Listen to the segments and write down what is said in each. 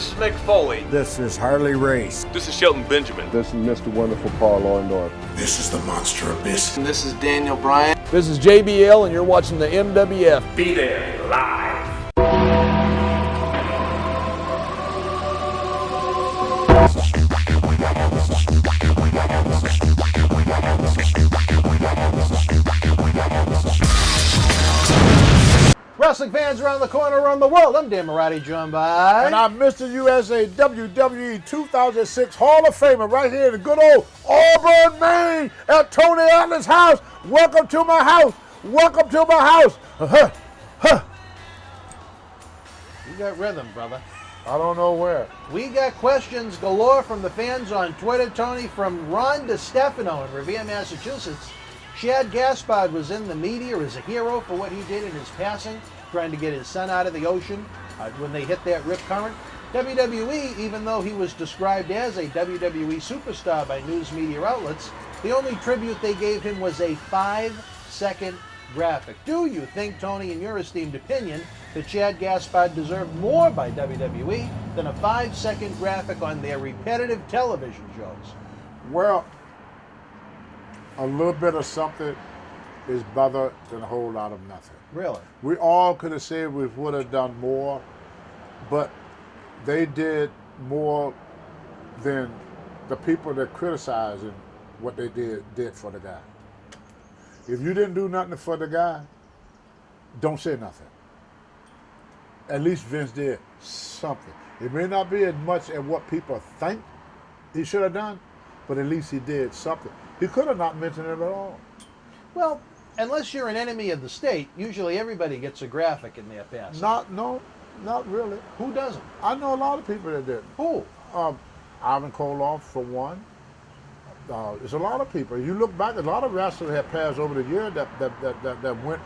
This is Mick Foley. This is Harley Race. This is Shelton Benjamin. This is Mr. Wonderful Paul Orndorff. This is the Monster Abyss. And this is Daniel Bryan. This is JBL, and you're watching the MWF. Be there live. Wrestling fans around the corner, around the world. I'm Dan Marati, joined by... And I'm Mr. USA WWE 2006 Hall of Famer right here in the good old Auburn, Maine at Tony Atlas' house. Welcome to my house. Welcome to my house. You got rhythm, brother. I don't know where. We got questions galore from the fans on Twitter, Tony, from Ron DeStefano in Revere, Massachusetts. Shad Gaspard was in the media as a hero for what he did in his passing, trying to get his son out of the ocean when they hit that rip current. WWE, even though he was described as a WWE superstar by news media outlets, the only tribute they gave him was a 5-second graphic. Do you think, Tony, in your esteemed opinion, that Shad Gaspard deserved more by WWE than a 5-second graphic on their repetitive television shows? Well, a little bit of something is better than a whole lot of nothing. Really? We all could have said we would have done more, but they did more than the people that criticized him, what they did for the guy. If you didn't do nothing for the guy, don't say nothing. At least Vince did something. It may not be as much as what people think he should have done, but at least he did something. He could have not mentioned it at all. Well, unless you're an enemy of the state, usually everybody gets a graphic in their past. Not really. Who doesn't? I know a lot of people that did. Who? Ivan Koloff, for one. There's a lot of people. You look back, a lot of wrestlers have passed over the year that went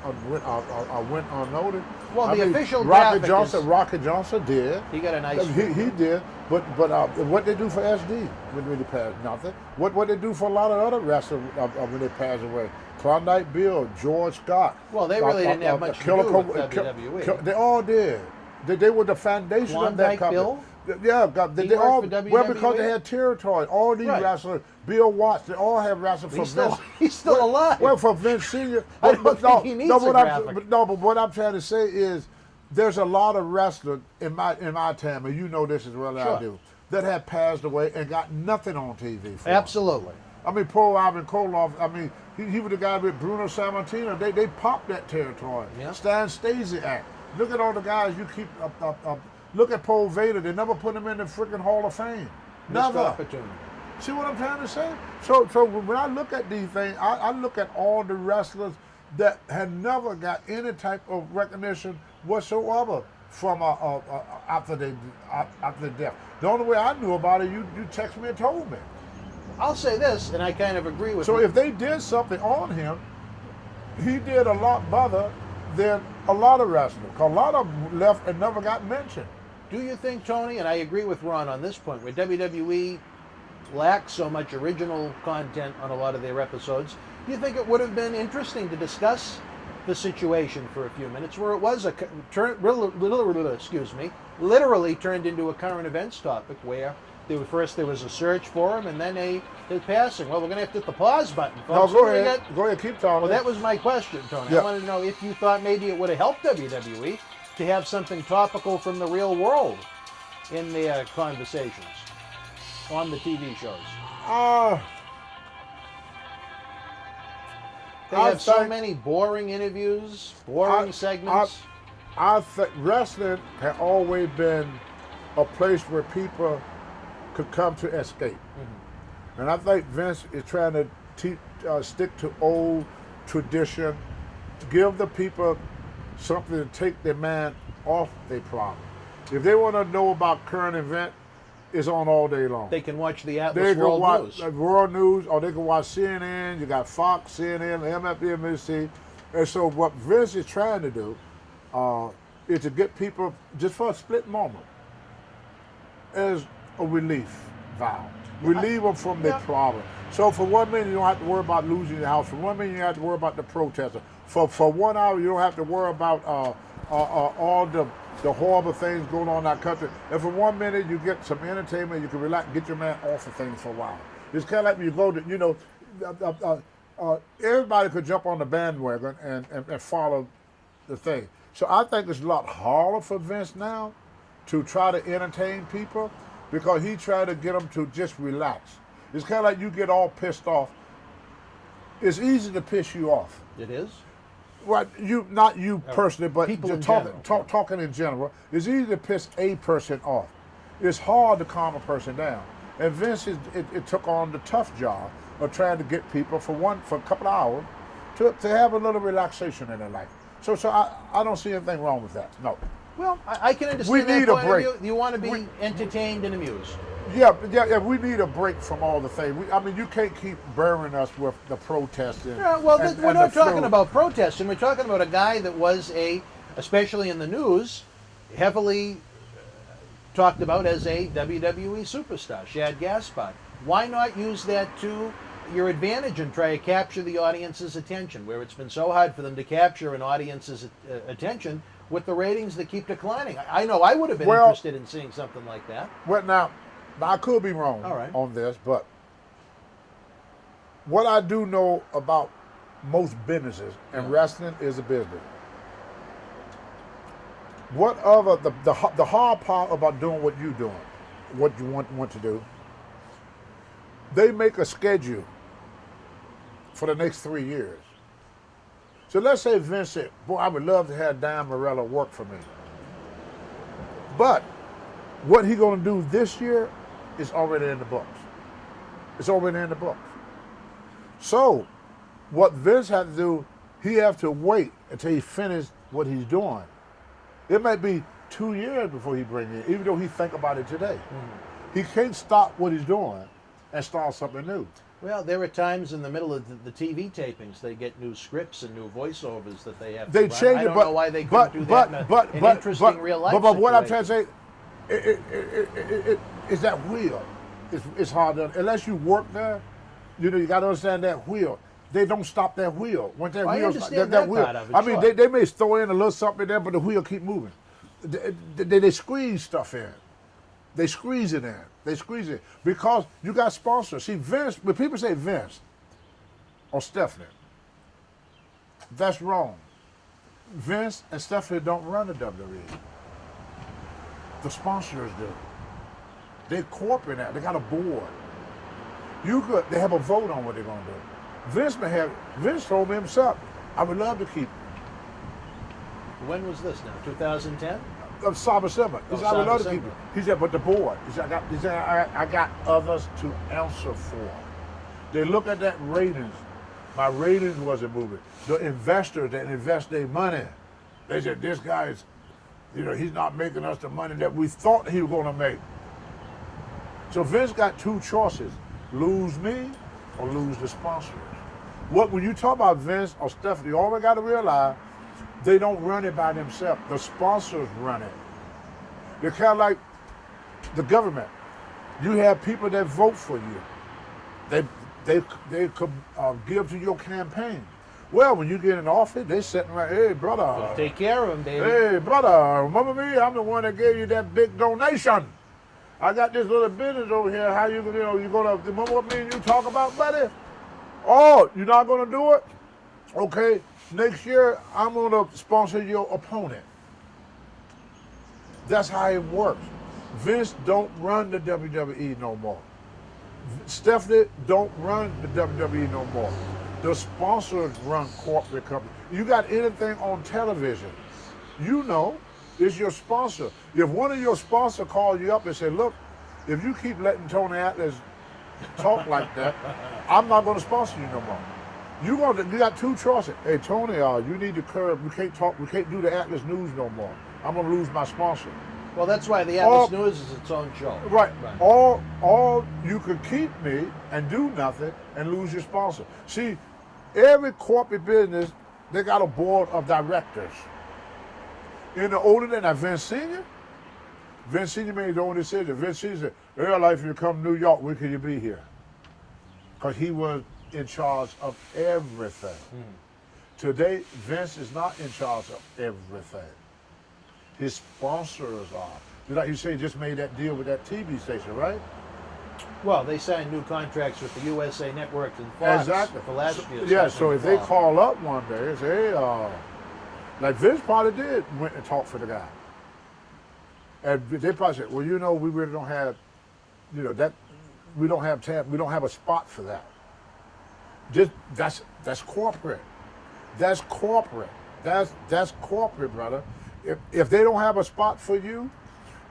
unnoticed. Well, official Rocky graphic Rocky Johnson did. He got a nice. He did. But what they do for SD when they pass? Nothing. What they do for a lot of other wrestlers when they pass away? Klondike Bill, George Scott. Well, they really didn't have much to do with WWE. They all did. They were the foundation of that company. Bill? Yeah, they all for WWE? well because they had territory. All these Right. wrestlers, Bill Watts, they all have wrestled for Vince. He's still alive. Well, for Vince Senior. I don't think he needs a graphic. But what I'm trying to say is, there's a lot of wrestlers in my time, and you know this as well as I do, that have passed away and got nothing on TV. For Absolutely. them. I mean, poor Ivan Koloff. I mean, he was the guy with Bruno Sammartino. They popped that territory. Yeah. Stan Stasiak. Look at all the guys you keep up. Look at Paul Vader. They never put him in the freaking Hall of Fame. Missed Never. opportunity. See what I'm trying to say? So when I look at these things, I look at all the wrestlers that had never got any type of recognition whatsoever from after their death. The only way I knew about it, you texted me and told me. I'll say this, and I kind of agree with you. So if they did something on him, he did a lot better than a lot of wrestlers. Because a lot of them left and never got mentioned. Do you think, Tony, and I agree with Ron on this point, where WWE lacks so much original content on a lot of their episodes, do you think it would have been interesting to discuss the situation for a few minutes, where it was literally turned into a current events topic, where first there was a search for him, and then his passing. Well, we're going to have to hit the pause button, folks. No, go ahead. Go ahead, keep talking. Well, that was my question, Tony. Yeah. I wanted to know if you thought maybe it would have helped WWE to have something topical from the real world in their conversations on the TV shows. They have so many boring interviews, boring segments. I think wrestling has always been a place where people could come to escape. Mm-hmm. And I think Vince is trying to stick to old tradition, give the people something to take their mind off their problem. If they want to know about current event, it's on all day long. They can watch the Atlas World News. World News, or they can watch CNN. You got Fox, CNN, MSNBC. And so what Vince is trying to do is to get people, just for a split moment, as a relief valve. Relieve them from their problem. So for 1 minute, you don't have to worry about losing your house. For 1 minute, you don't have to worry about the protester. For 1 hour, you don't have to worry about all the the horrible things going on in our country. And for 1 minute you get some entertainment, you can relax, get your man off of things for a while. It's kind of like when you go to, you know, everybody could jump on the bandwagon and follow the thing. So I think it's a lot harder for Vince now to try to entertain people because he tried to get them to just relax. It's kind of like you get all pissed off. It's easy to piss you off. It is? Right, not you personally, but people just in talking, general. talking in general. It's easy to piss a person off. It's hard to calm a person down. And Vince, it took on the tough job of trying to get people for a couple of hours to have a little relaxation in their life. So I don't see anything wrong with that. No. Well, I can understand We that need a point break. of view. You want to be entertained and amused. Yeah, we need a break from all the things. I mean, you can't keep burning us with the protesting. Yeah, well, we're not the talking flu. about protesting. We're talking about a guy that was especially in the news, heavily talked about as a WWE superstar, Shad Gaspard. Why not use that to your advantage and try to capture the audience's attention, where it's been so hard for them to capture an audience's attention with the ratings that keep declining? I know I would have been interested in seeing something like that. Well, now I could be wrong on this, but what I do know about most businesses, and wrestling is a business. Whatever the hard part about doing what you're doing, what you want to do, they make a schedule for the next 3 years. So let's say Vince said, boy, I would love to have Dan Morello work for me. But what he gonna do this year is already in the books. It's already in the books. So what Vince had to do, he have to wait until he finished what he's doing. It might be 2 years before he bring it in, even though he think about it today. He can't stop what he's doing and start something new. Well, there are times in the middle of the TV tapings they get new scripts and new voiceovers that they have to They run. change I it, don't but know why they couldn't do that in an interesting real life But what I'm trying situation. to say, it's that wheel. It's hard to, unless you work there, you know, you got to understand that wheel. They don't stop that wheel. Once that I wheel, understand that part of it, I mean, sure. they may throw in a little something there, but the wheel keep moving. They squeeze stuff in. They squeeze it in. They squeeze it because you got sponsors. See, Vince. When people say Vince or Stephanie, that's wrong. Vince and Stephanie don't run the WWE. The sponsors do. They're corporate now. They got a board. They have a vote on what they're gonna do. Vince told me himself, I would love to keep When was this now? 2010? Summer. He said, I would love to keep Summer. it. He said, but the board. He said, I got others to answer for. They look at that ratings. My ratings wasn't moving. The investors that invest their money, they said, this guy is, he's not making us the money that we thought he was going to make. So Vince got two choices: lose me or lose the sponsors. When you talk about Vince or Stephanie, you always got to realize they don't run it by themselves. The sponsors run it. They're kind of like the government. You have people that vote for you. They could give to your campaign. Well, when you get in office, they sitting right, hey, brother. Well, take care of him, David. Hey, brother, remember me? I'm the one that gave you that big donation. I got this little business over here. How you gonna remember what me and you talk about, buddy? Oh, you're not gonna do it? Okay, next year I'm gonna sponsor your opponent. That's how it works. Vince don't run the WWE no more. Stephanie don't run the WWE no more. The sponsors run corporate companies. You got anything on television, it's your sponsor. If one of your sponsors calls you up and say, look, if you keep letting Tony Atlas talk like that, I'm not going to sponsor you no more. You got two choices. Hey, Tony, you need to curb. We can't do the Atlas News no more. I'm going to lose my sponsor. Well, that's why the Atlas News is its own show. Right. Or you could keep me and do nothing and lose your sponsor. See, every corporate business, they got a board of directors. In the older than that, Vince Sr. made the only decision. Vince Sr. said, Earl, if you come to New York, when can you be here? Because he was in charge of everything. Today, Vince is not in charge of everything. his sponsors are. Like you say, he just made that deal with that TV station, right? Well, they signed new contracts with the USA Network and Fox for last year. Yeah, so if they call up one day and say, hey, like Vince probably did went and talked for the guy. And they probably said, well, you know, we really don't have, you know, that we don't have we don't have a spot for that. Just that's corporate. That's corporate. That's corporate, brother. If they don't have a spot for you,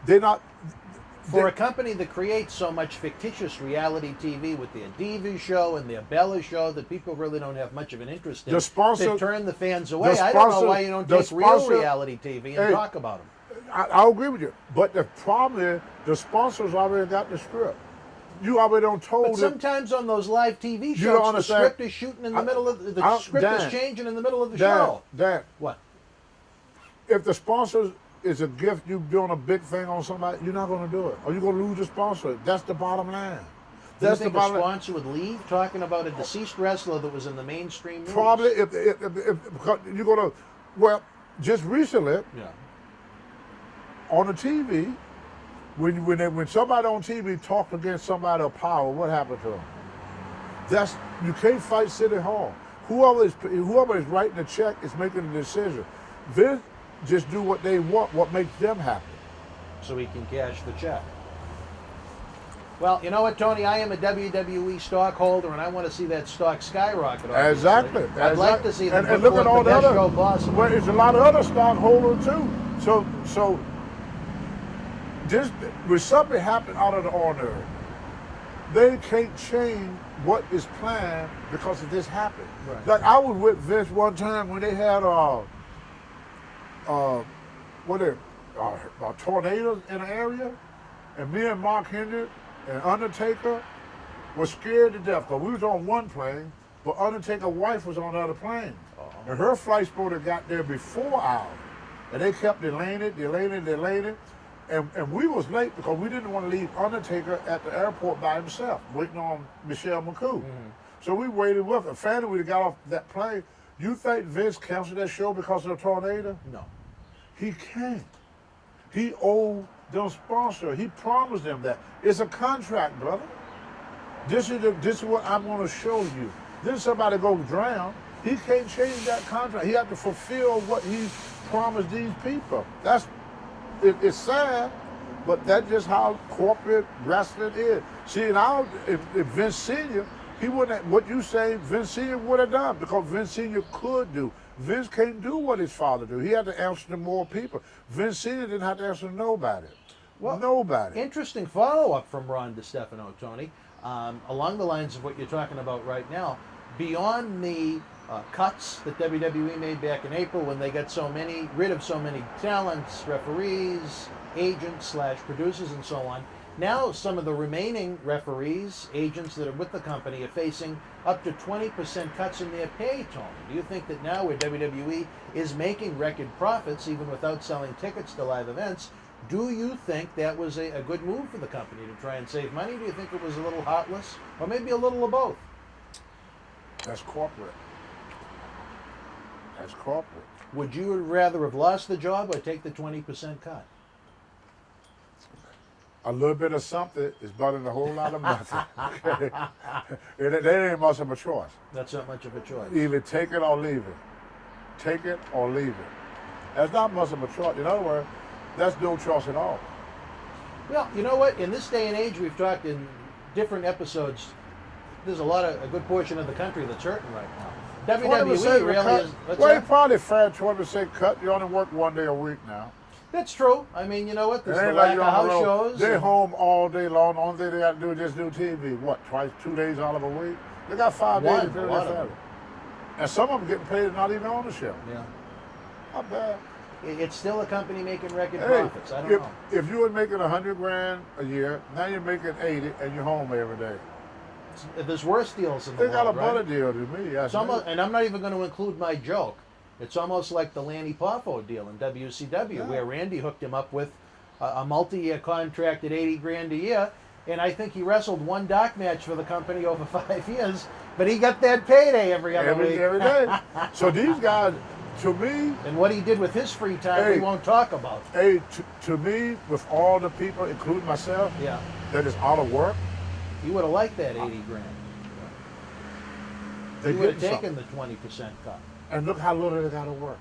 they're not. For a company that creates so much fictitious reality TV with their Diva show and their Bella show that people really don't have much of an interest in, the sponsor, to turn the fans away. I don't know why you don't take real reality TV and talk about them. I'll agree with you. But the problem is the sponsors already got the script. You already don't told But sometimes on those live TV shows, the script is shooting in the middle of the script is changing in the middle of the show. Dan, what? If the sponsors is a gift, you doing a big thing on somebody, you're not going to do it, or you're going to lose the sponsor. That's the bottom line. Do you think a sponsor would leave talking about a deceased wrestler that was in the mainstream news? Probably if you're going to, well, just recently, on the TV, when somebody on TV talked against somebody of power, what happened to them? You can't fight City Hall. Whoever is writing the check is making the decision. Vince just do what they want, what makes them happy. So he can cash the check. Well, you know what, Tony? I am a WWE stockholder, and I want to see that stock skyrocket. Obviously. Exactly. I'd like to see them and look at all the other. Possible. Well, it's a lot of other stockholders too. So this when something happened out of the ordinary, they can't change what is planned because of this happened. Right. Like I was with Vince one time when they had tornadoes in the area, and me and Mark Henry and Undertaker were scared to death because we was on one plane, but Undertaker's wife was on the other plane. And her flight supposed to got there before ours. And they kept delaying it, and we was late because we didn't want to leave Undertaker at the airport by himself, waiting on Michelle McCool. Mm-hmm. So we waited with her. Finally, we got off that plane. You think Vince canceled that show because of the tornado? No. He can't. He owed them sponsor. He promised them that. It's a contract, brother. This is what I'm going to show you. Then somebody go drown. He can't change that contract. He has to fulfill what he promised these people. It's sad, but that's just how corporate wrestling is. See, now if Vince Sr., he wouldn't have, what you say, Vince Sr. would have done because Vince Sr. could do. Vince can't do what his father do. He had to answer to more people. Vince Sr. didn't have to answer to nobody. Well, nobody. Interesting follow-up from Ron DeStefano, Tony, along the lines of what you're talking about right now. Beyond the cuts that WWE made back in April when they got rid of so many talents, referees, agents / producers and so on, now some of the remaining referees, agents that are with the company are facing up to 20% cuts in their pay, Tony. Do you think that now where WWE is making record profits even without selling tickets to live events, do you think that was a good move for the company to try and save money? Do you think it was a little heartless? Or maybe a little of both? That's corporate. That's corporate. Would you rather have lost the job or take the 20% cut? A little bit of something is better than a whole lot of nothing. Okay? That ain't much of a choice. That's not much of a choice. Either take it or leave it. Take it or leave it. That's not much of a choice. In other words, that's no choice at all. Well, you know what? In this day and age, we've talked in different episodes. There's a good portion of the country that's hurting right now. WWE really is. Well, it's probably fair 20% cut. You only work one day a week now. That's true. I mean, you know what? There's the lack of house shows. They're home all day long. The only thing they got to do is just do TV. What, 2 days out of a week? They got 5 days to do their family. And some of them getting paid not even on the show. Yeah. Not bad. It's still a company making record profits. I don't know. If you were making $100,000 a year, now you're making 80 and you're home every day. There's worse deals in the world, They got a better deal than me. And I'm not even going to include my joke. It's almost like the Lanny Poffo deal in WCW, where Randy hooked him up with a multi-year contract at $80,000 a year, and I think he wrestled one dark match for the company over 5 years, but he got that payday every other week. Every day. So these guys, to me, And what he did with his free time, we Hey. won't talk about. hey, to me, with all the people, including myself, Yeah. that is out of work, He would have liked that 80 grand. they He would have get taken something. the 20% cut. And look how little they got to work.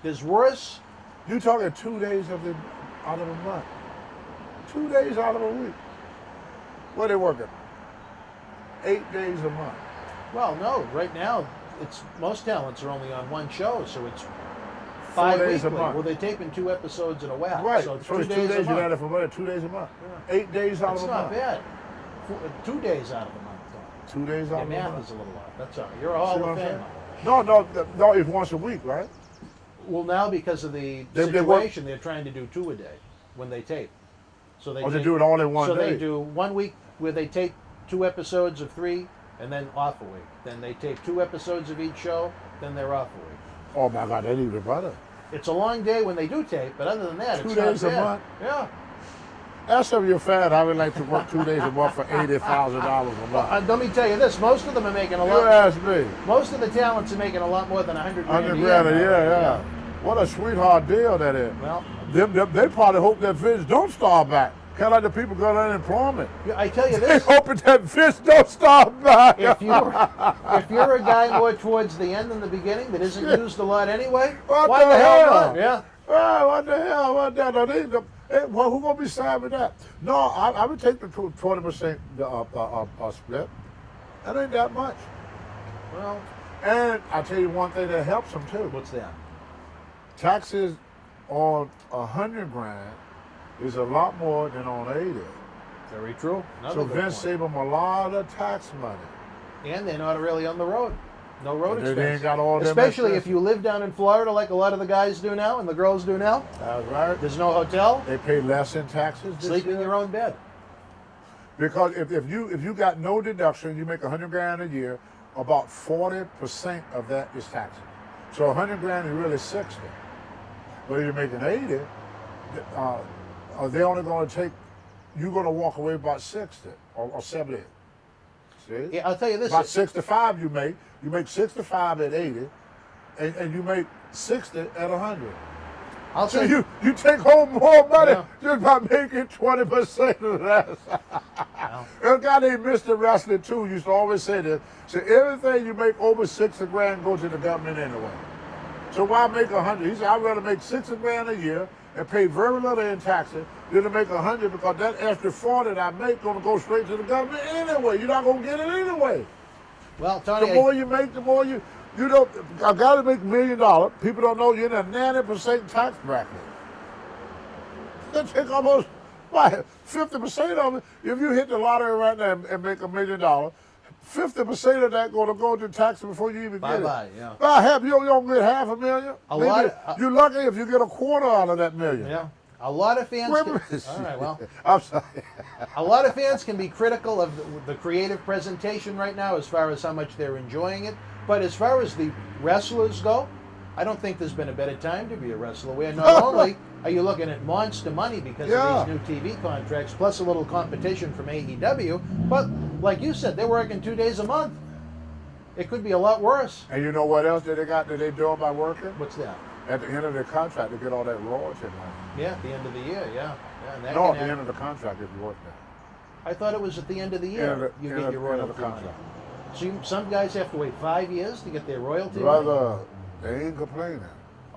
There's worse. You talking 2 days out of a month, 2 days out of a week. What they working? 8 days a month. Well, no. Right now, it's most talents are only on one show, so it's 5 days a weekly. month. Well, they're taping 2 episodes in a whack. Right. So it's So 2 it's 2 days a days. You got month. it for money. 2 days a month. 8 days out That's of a not month. bad. 2 days out of a month, though. 2 days out Your of a math month. is a little off. That's all right. You're a See Hall what of I'm saying? Famer. No, it's once a week, right? Well, now because of the They work- situation, they're trying to do 2 a day when they tape. So they Or they tape- do it all in one So day. they do 1 week where they tape 2 episodes of 3, and then off a week. Then they tape 2 episodes of each show, then they're off a week. Oh my God, they even better. It's a long day when they do tape, but other than that, 2 it's days a not bad. month? Yeah. Ask if you're fat. I would like to work 2 days a month for $80,000 a month. Let me tell you this: most of them are making a You lot. ask me. Most of the talents are making a lot more than 100 grand 100 a grand a year. year, now. yeah. What a sweetheart deal that is. Well, They probably hope that Vince don't start back. Kind of like the people got unemployment. I tell you They this: hoping that Vince don't start back. if you're a guy more towards the end than the beginning that isn't used a lot anyway, What why the the hell hell? not? Yeah. Oh, what the hell? What the hell? Well, who gonna be sad with that? No, I would take the 20% split. That ain't that much. Well, And I tell you one thing that helps them too. what's that? Taxes on 100 grand is a lot more than on 80. Very true. Another So good Vince point. saved them a lot of tax money. And they're not really on the road. No road They expense. ain't got all them Especially if expenses. you live down in Florida like a lot of the guys do now and the girls do now. That's right. There's no hotel. They pay less in taxes this Sleep in year. your own bed. Because if you got no deduction, you make 100 grand a year, about 40% of that is taxes. So 100 grand is really 60. But if you're making 80, they're only going to take, you're going to walk away about 60 or 70. See? Yeah, I'll tell you this. About 65 you make 65 at 80, and you make 60 at 100. I'll So say you take home more money Yeah. just by making 20% less. A guy named Mr. Wrestling too used to always say this. So everything you make over 60 grand goes to the government anyway. So why make 100? He said I'd rather make 60 grand a year and pay very little in taxes than to make 100 because that extra 40 that I make gonna go straight to the government anyway. You're not gonna get it anyway. well, The Tony, more you make, the more you don't. I gotta make $1 million. People don't know you're in a 90% tax bracket. They take almost 50% of it. If you hit the lottery right now and make $1 million, 50% of that gonna go to taxes before you even get it. Bye-bye, yeah. You don't get $500,000. A Maybe lot of- you're lucky if you get a quarter out of that million. yeah, a lot of fans. Wait a Can, minute. all right, well, I'm sorry. a lot of fans can be critical of the creative presentation right now as far as how much they're enjoying it. But as far as the wrestlers go, I don't think there's been a better time to be a wrestler where not only are you looking at monster money because Yeah. of these new TV contracts, plus a little competition from AEW, but like you said, they're working 2 days a month. It could be a lot worse. And you know what else that they doing by working? What's that? At the end of their contract, they get all that royalty money. Yeah, at the end of the year, yeah. And that No, can at the add- end of the contract if you work there. I thought it was at the end of the year End of- you end get of- your end of royalty the money. contract. So some guys have to wait 5 years to get their royalty money? Brother, they ain't complaining.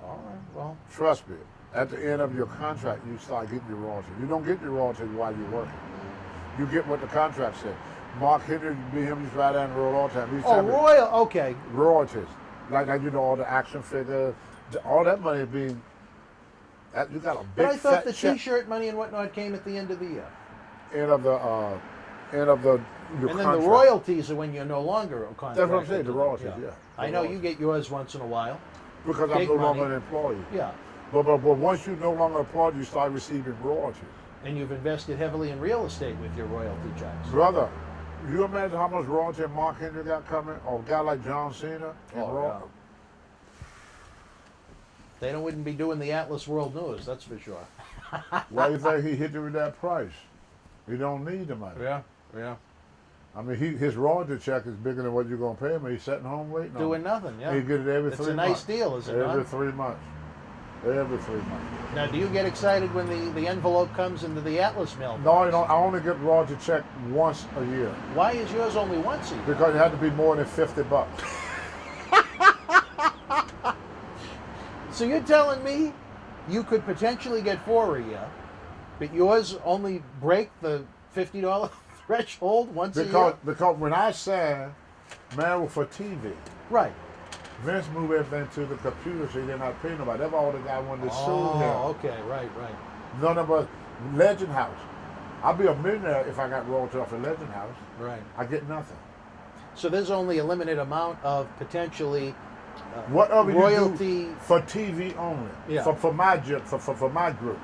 All right, well, Trust me. At the end of your contract, you start getting your royalty. You don't get your royalty while you're working. You get what the contract said. Mark Henry, me and him used to ride down the road all the time. He used to oh, have me royal, okay. royalties. Like you know, all the action figures, all that money being, you got a big But I thought fat the check T-shirt money and whatnot came at the end of the year. end of your And then contract. the royalties are when you're no longer a contract. That's what I'm saying, the royalties, yeah. I know you get yours once in a while. Because I'm big no longer money. an employee. Yeah. But once you're no longer employed, you start receiving royalties. And you've invested heavily in real estate with your royalty checks. Brother, you imagine how much royalty Mark Henry got coming? Or a guy like John Cena? And Oh, yeah. They wouldn't be doing the Atlas World News, that's for sure. Why do you think he hit you with that price? He don't need the money. Yeah, yeah. I mean, his royalty check is bigger than what you're going to pay him. And he's sitting home waiting on Doing it. nothing, yeah. He get it every It's 3 a months. nice deal, is it Every not? 3 months. Every 3 months. Now, do you get excited when the envelope comes into the Atlas mail? No, you know, I only get royalty check once a year Why is yours only once a year? because it had to be more than $50. So you're telling me you could potentially get 4 a year, but yours only break the $50 threshold once a year? Because when I signed Married for TV, Right. Vince moved everything to the computer so he did not pay nobody. That's all the guy wanted to sue him. Oh, okay, right. None of us. Legend House. I'd be a millionaire if I got royalty off of Legend House. Right. I get nothing. So there's only a limited amount of potentially Whatever royalty. you do for TV only, Yeah. for my group,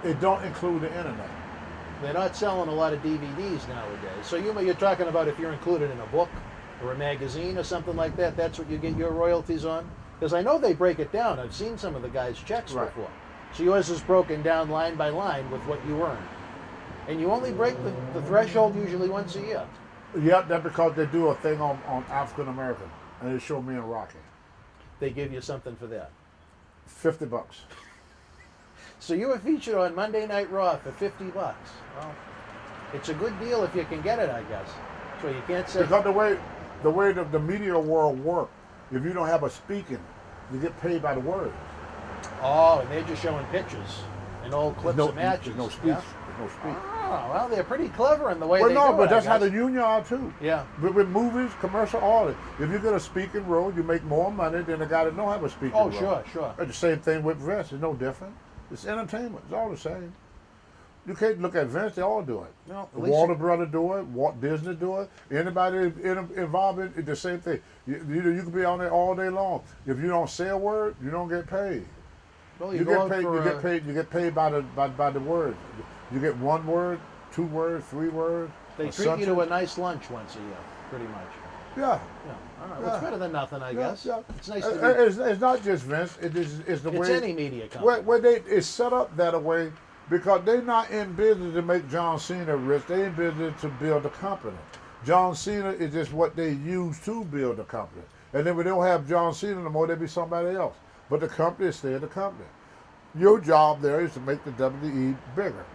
it don't include the internet. They're not selling a lot of DVDs nowadays. So you're talking about if you're included in a book or a magazine or something like that, that's what you get your royalties on? Because I know they break it down. I've seen some of the guys' checks Right. before. So yours is broken down line by line with what you earn. And you only break the threshold usually once a year. Yeah, that's because they do a thing on African American, and they show me and Rocky. They give you something for that. $50. So you were featured on Monday Night Raw for $50. Well, it's a good deal if you can get it, I guess. So you can't say. Because the way the media world works, if you don't have a speaking, you get paid by the words. Oh, and they're just showing pictures and old clips of matches. There's no speech. Yeah? There's no speech. Oh, well, they're pretty clever in the way Well, they no, do but it, that's I how guess. the union are too. Yeah. With movies, commercial artists, if you get a speaking role, you make more money than the guy that don't have a speaking Oh, role. sure. It's the same thing with Vince. It's no different. It's entertainment. It's all the same. You can't look at Vince. They all do it. No, The Warner Brother do it. Walt Disney do it. Anybody involved in it, the same thing. You can be on there all day long. If you don't say a word, you don't get paid. Well, You get paid. You get paid by the words. You get 1 word, 2 words, 3 words. They a treat you to a sentence. nice lunch once a year, pretty much. Yeah. Yeah. All right. Well, it's Yeah. better than nothing, I guess. Yeah. It's nice to be. It's not just Vince. It's the It's way any media company. where it's set up that way because they're not in business to make John Cena rich. They're in business to build a company. John Cena is just what they use to build a company. And then when they don't have John Cena no more, there'll be somebody else. But the company is still the company. Your job there is to make the WWE bigger,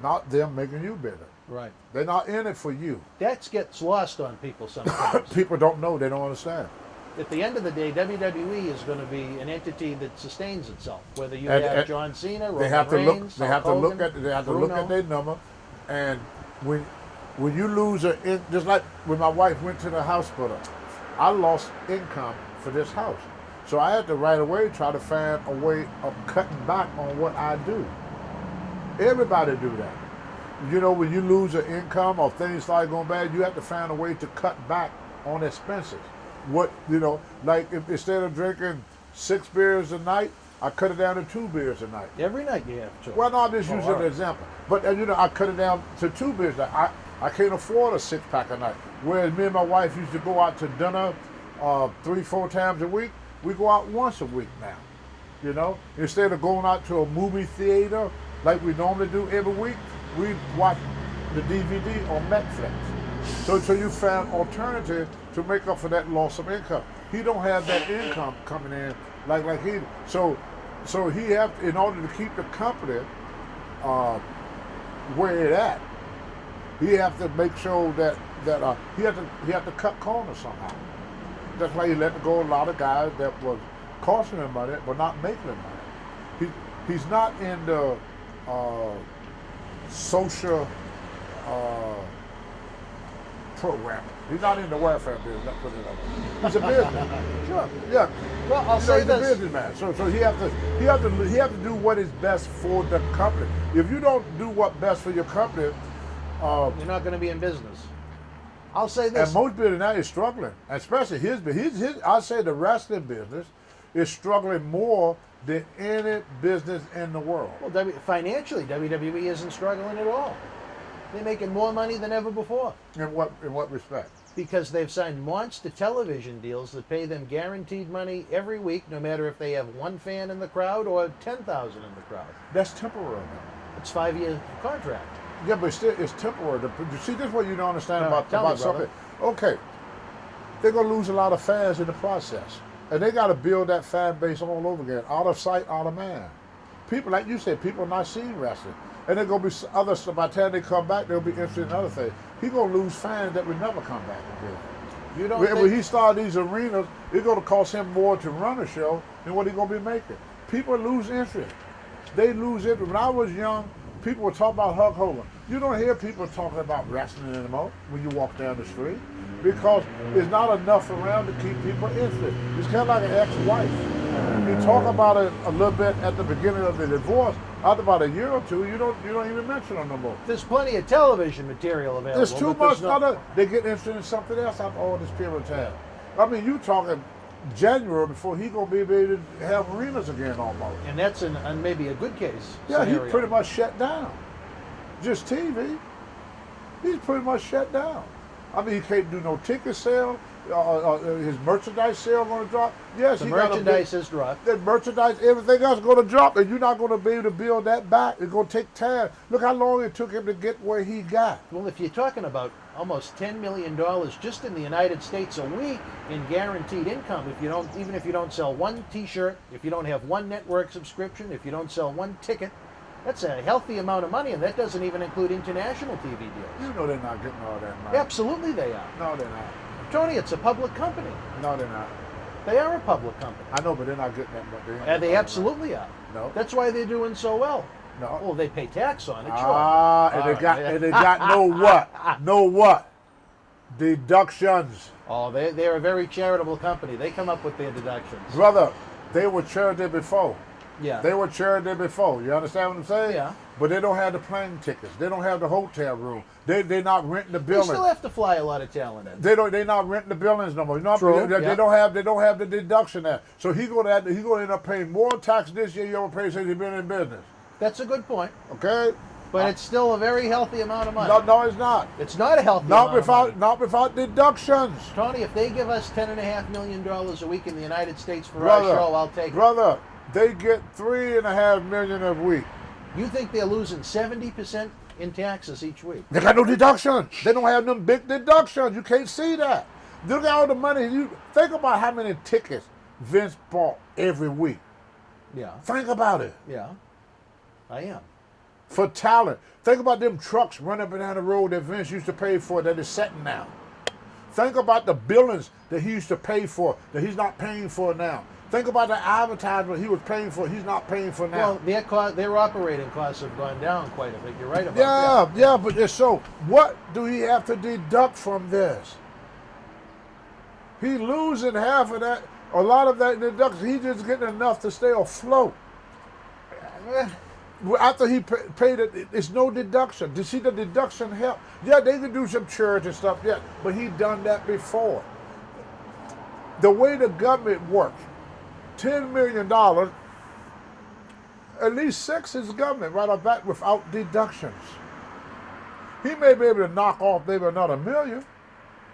not them making you bigger. Right. They're not in it for you. That gets lost on people sometimes. People don't know. They don't understand. At the end of the day, WWE is going to be an entity that sustains itself. Whether you And- have and John Cena, They Roman have to look. Reigns, They have to Hulk look Hogan, at. They have to look Bruno. at their number, and when you lose just like when my wife went to the hospital, I lost income for this house, so I had to right away try to find a way of cutting back on what I do. Everybody do that. You know, when you lose an income or things start going bad, you have to find a way to cut back on expenses. Like if instead of drinking 6 beers a night, I cut it down to 2 beers a night. Every night you have to. Well, no, I'm just using all an right. example. But I cut it down to 2 beers. I can't afford a 6-pack a night. Whereas me and my wife used to go out to dinner 3-4 times a week. We go out once a week now. You know, instead of going out to a movie theater like we normally do every week, we watch the DVD on Netflix. So you found alternative to make up for that loss of income. He don't have that income coming in like he. So he have, in order to keep the company where it at, he have to make sure that he have to cut corners somehow. That's why he let go a lot of guys that was costing him money but not making him money. He's not in the social program. He's not in the welfare business. Let's put it that way. He's a businessman. Sure. Yeah. Well, I'll say he's a this. businessman. So he have to do what is best for the company. If you don't do what's best for your company, You're not going to be in business. I'll say this. and most business now is struggling, especially his. I say the wrestling business is struggling more than any business in the world. Well, financially, WWE isn't struggling at all. They're making more money than ever before In what respect? because they've signed monster television deals that pay them guaranteed money every week, no matter if they have 1 fan in the crowd or 10,000 in the crowd. That's temporary. It's 5-year contract. Yeah, but it's temporary. You see, this is what you don't understand No, about tell me, something. Okay, they're gonna lose a lot of fans in the process, and they got to build that fan base all over again, out of sight, out of mind. People, like you said, people are not seeing wrestling, and there's gonna be others. By the time they come back, they'll be interested in other things. He's gonna lose fans that will never come back again. You don't When think, he started these arenas, it's going to cost him more to run a show than what he's going to be making. People lose interest. They lose interest. When I was young, people would talk about Hulk Hogan. You don't hear people talking about wrestling anymore when you walk down the street because there's not enough around to keep people interested. It's kind of like an ex-wife. You talk about it a little bit at the beginning of the divorce. After about a year or two, you don't even mention them no more. there's plenty of television material available. There's too but much no- other. They get interested in something else after all this period of time. I mean, you talking January before he gonna be able to have arenas again almost. And that's maybe a good case. Yeah, scenario. he pretty much shut down. Just TV. He's pretty much shut down. I mean, he can't do no ticket sale. His merchandise sale going to drop. Yes, The he got merchandise has dropped. the merchandise, everything else going to drop, and you're not going to be able to build that back. It's going to take time. Look how long it took him to get where he got. Well, if you're talking about almost $10 million just in the United States a week in guaranteed income, even if you don't sell one T-shirt, if you don't have one network subscription, if you don't sell one ticket, that's a healthy amount of money, and that doesn't even include international TV deals. You know they're not getting all that money. Absolutely, they are. No, they're not. Tony, it's a public company. No, they're not. They are a public company. I know, but they're not getting that much. Ain't And getting they all that absolutely are. No. That's why they're doing so well. No. Well, they pay tax on it, sure. Ah, and All they right. got know what? Know what? Deductions. Oh, they're a very charitable company. They come up with their deductions. Brother, they were charity before. Yeah. They were charity before. You understand what I'm saying? Yeah. But they don't have the plane tickets. They don't have the hotel room. They're not renting the They building. still have to fly a lot of talent in. They're not renting the buildings no more. You know, True, they yeah. don't have the deduction there. So he's gonna end up paying more tax this year you ever paid since he's been in business. That's a good point. Okay? But it's still a very healthy amount of money. No, it's not. It's not a healthy amount of money. Not without deductions. Tony, if they give us $10.5 million a week in the United States for Brother, our show, I'll take it. Brother, they get $3.5 million a week. You think they're losing 70% in taxes each week? They got no deduction. They don't have them big deductions. You can't see that. Look at all the money. You think about how many tickets Vince bought every week. Yeah. Think about it. Yeah. I am. For talent. Think about them trucks running up and down the road that Vince used to pay for that is setting now. Think about the buildings that he used to pay for that he's not paying for now. Think about the advertisement he was paying for, he's not paying for now. Well, their operating costs have gone down quite a bit. You're right about that. Yeah, but so what do he have to deduct from this? He losing half of that, a lot of that deduction. He's just getting enough to stay afloat. After he paid it, it's no deduction. To see the deduction help? Yeah, they can do some charity stuff, yeah, but he done that before. The way the government works, $10 million, at least 6 is government right off that without deductions. He may be able to knock off maybe another $1 million,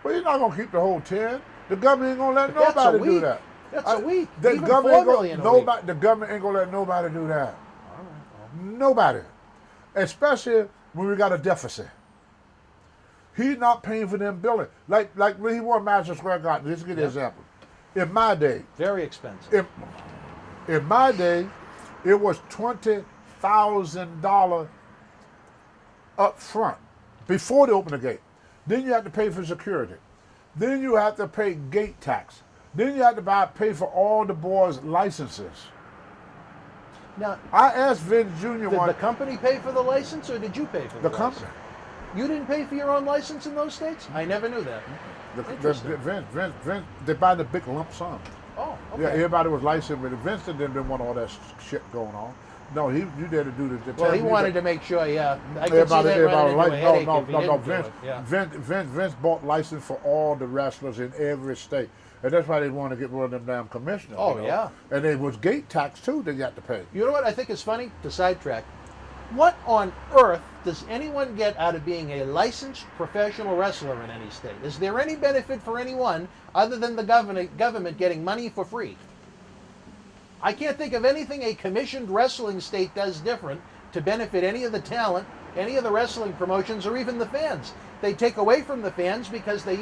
but he's not going to keep the whole 10. The government ain't going to let But that's a nobody do week. that. That's a week. The Even government $4 ain't gonna- million a nobody, week. The government ain't going to let nobody do that. Nobody. Especially when we got a deficit. He's not paying for them buildings. Like when he won Madison Square Garden, let's get an example. In my day, Very expensive. in my day, it was $20,000 up front before they opened the gate. Then you have to pay for security. Then you have to pay gate tax. Then you have to pay for all the boys' licenses. Now, I asked Vince Jr. did one. the company pay for the license, or did you pay for the The license? company. You didn't pay for your own license in those states? I never knew that. Interesting. Vince, they buy the big lump sum. Oh, okay. Yeah, everybody was licensed, but Vince didn't want all that shit going on. No, you there to do the. Well, he wanted to make sure, yeah. I could see that running into a headache if he didn't do Vince, it. Yeah. Vince bought license for all the wrestlers in every state. And that's why they want to get rid of them damn commissioners. Oh, you know? yeah. And it was gate tax, too, they got to pay. You know what I think is funny? To sidetrack. What on earth does anyone get out of being a licensed professional wrestler in any state? Is there any benefit for anyone other than the government getting money for free? I can't think of anything a commissioned wrestling state does different to benefit any of the talent any of the wrestling promotions or even the fans. They take away from the fans because the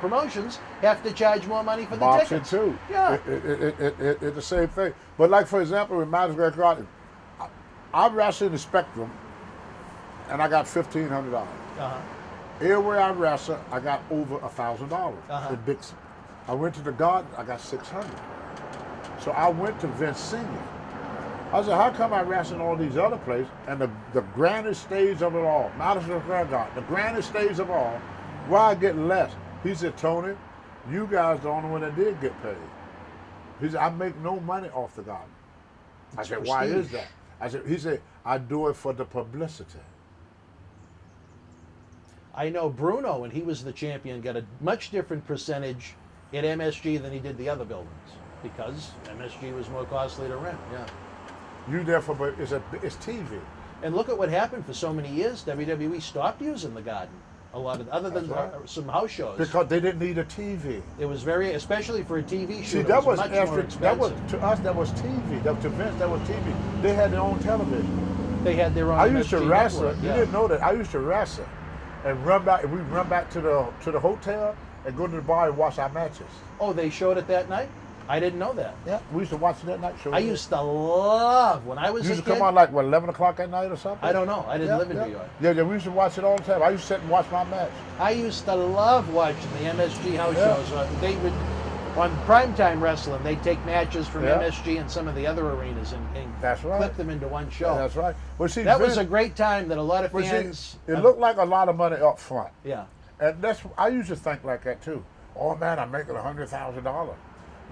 promotions have to charge more money for the Boxing tickets. too. Yeah. It's the same thing. But like, for example, with Madison Square Garden, I wrestled in the Spectrum, and I got $1,500. Uh-huh. Everywhere I wrestled, I got over $1,000 Uh-huh. in Dixon. I went to the Garden, I got $600. So I went to Vince Senior. I said, how come I wrestle in all these other places, and the grandest stage of it all, Madison Square Garden, the grandest stage of all, why I get less? He said, Tony, you guys the only one that did get paid. He said, I make no money off the Garden. I said, why is that? He said, I do it for the publicity. I know Bruno, when he was the champion, got a much different percentage at MSG than he did the other buildings because MSG was more costly to rent. Yeah. You therefore, but it's TV. And look at what happened for so many years. WWE stopped using the Garden. A lot of, other than some house shows. Because they didn't need a TV. It was very, especially for a TV show. See, that was much more expensive. that was to us. That was TV. To Vince, that was TV. They had their own television. They had their own. I used to MSG wrestle. network, You yeah. didn't know that. I used to wrestle, and run back. We run back to the hotel and go to the bar and watch our matches. Oh, they showed it that night? I didn't know that. Yeah, we used to watch that night show. I used to love when I was used a to kid. come on like what 11 o'clock at night or something. I don't know. I didn't live in New York. Yeah, we used to watch it all the time. I used to sit and watch my match. I used to love watching the MSG house Yeah. shows. They would, on primetime wrestling, they'd take matches from Yeah. MSG and some of the other arenas and That's right. clip them into one show. That's right. Well, see, That was Vince- a great time that a lot of well, see, fans. it looked like a lot of money up front. Yeah. And I used to think like that too. Oh man, I'm making $100,000.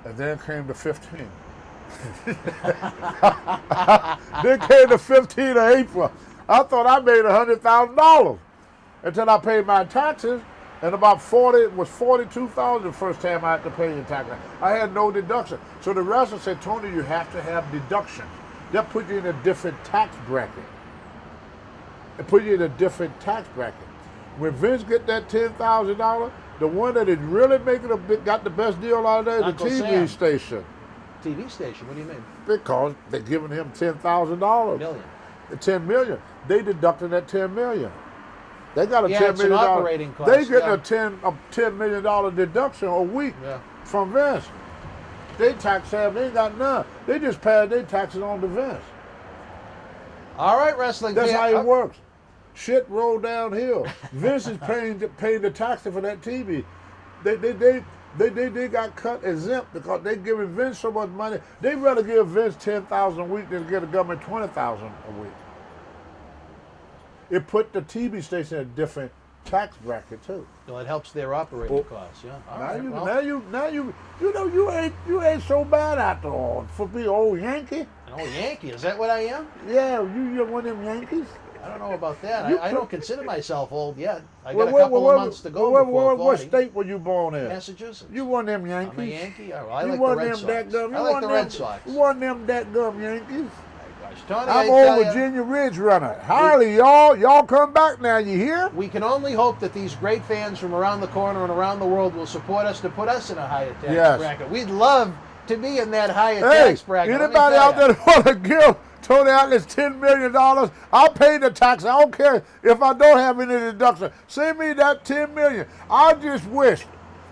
And then came the 15. Then came the 15 of April. I thought I made $100,000 until I paid my taxes, and about 40 it was $42,000 the first time I had to pay in taxes. I had no deduction. So the wrestler said, Tony, you have to have deductions. They'll put you in a different tax bracket. They put you in a different tax bracket. When Vince get that $10,000, the one that is really got the best deal out of there is Uncle the TV Sam. station. TV station. What do you mean? Because they're giving him $10,000. Million. $10 million. They deducted that $10 million. They got a Yeah, $10 it's an million. operating cost, They getting yeah. a $10 million deduction a week Yeah. from Vince. They tax Sam, they ain't got none. They just pass their taxes on to Vince. All right, wrestling That's fan. how it works. Shit roll downhill. Vince is paying the taxes for that TV. They got cut exempt because they giving Vince so much money. They'd rather give Vince $10,000 a week than give the government $20,000 a week. It put the TV station in a different tax bracket too. Well, it helps their operating costs. Yeah. All right, well, You ain't so bad after all for being old Yankee. an old Yankee. Is that what I am? Yeah, you're one of them Yankees. I don't know about that. You I don't consider myself old yet. I got Well, a couple of months to go before 40. What state were you born in? Massachusetts. You one of them Yankees. I'm a Yankee. Oh, I You like one the of Red them Sox. dadgum- I you like one the of Red them- Sox. You one of them that gum Yankees. Gosh, Tony, I'm I old tell ya, Virginia Ridge runner. Harley, y'all come back now. You hear? we can only hope that these great fans from around the corner and around the world will support us to put us in a higher tax Yes. bracket. We'd love to be in that higher Hey, tax bracket. let me anybody tell out ya. there that want to give Tony Atlas $10 million, I'll pay the tax. I don't care if I don't have any deduction. Send me that $10 million. I just wish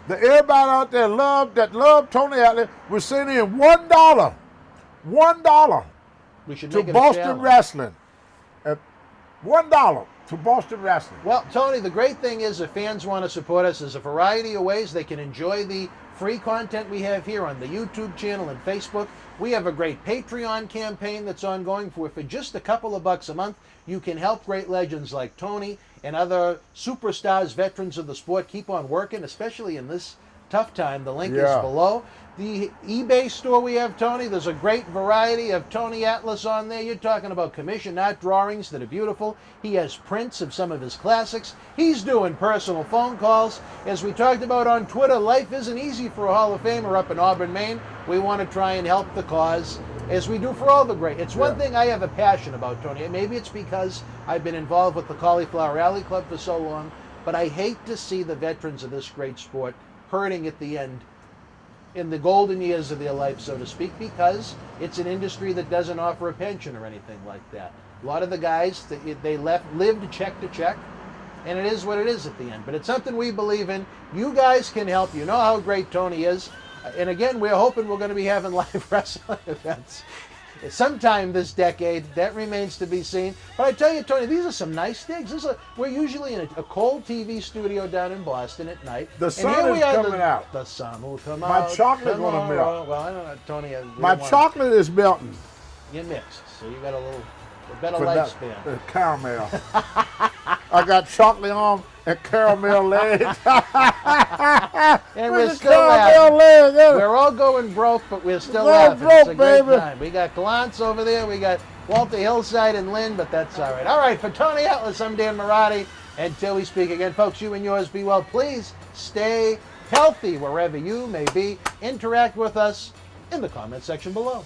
that everybody out there that love Tony Atlas would send in $1 We should to make it a Boston challenge. Wrestling. $1 to Boston Wrestling. Well, Tony, the great thing is if fans want to support us, there's a variety of ways they can enjoy the free content we have here on the YouTube channel and Facebook. We have a great Patreon campaign that's ongoing for just a couple of bucks a month. You can help great legends like Tony and other superstars, veterans of the sport keep on working, especially in this tough time. The link is Yeah. below. The eBay store we have, Tony, there's a great variety of Tony Atlas on there. You're talking about commissioned art drawings that are beautiful. He has prints of some of his classics. He's doing personal phone calls. As we talked about on Twitter, life isn't easy for a Hall of Famer up in Auburn, Maine. We want to try and help the cause, as we do for all the great. It's one thing I have a passion about, Tony. Maybe it's because I've been involved with the Cauliflower Alley Club for so long, but I hate to see the veterans of this great sport hurting at the end, in the golden years of their life, so to speak, because it's an industry that doesn't offer a pension or anything like that. A lot of the guys, they lived check to check, and it is what it is at the end. But it's something we believe in. You guys can help. You know how great Tony is. And again, we're hoping we're going to be having live wrestling events sometime this decade. That remains to be seen. But I tell you, Tony, these are some nice digs. We're usually in a cold TV studio down in Boston at night. The And sun here we is are, coming out. The sun will come My out. chocolate gonna tomorrow. melt. Well, I don't know, Tony. My chocolate is melting. You mixed, so you got a better For lifespan. that, caramel. I got chocolate arm and caramel legs. And Look we're at still caramel laughing. legs. We're all going broke, but we're still Going laughing. broke, It's a great baby. time. We got Glantz over there. We got Walter Hillside and Lynn, but that's all right. All right, for Tony Atlas, I'm Dan Marotti. Until we speak again, folks, you and yours be well. Please stay healthy wherever you may be. Interact with us in the comment section below.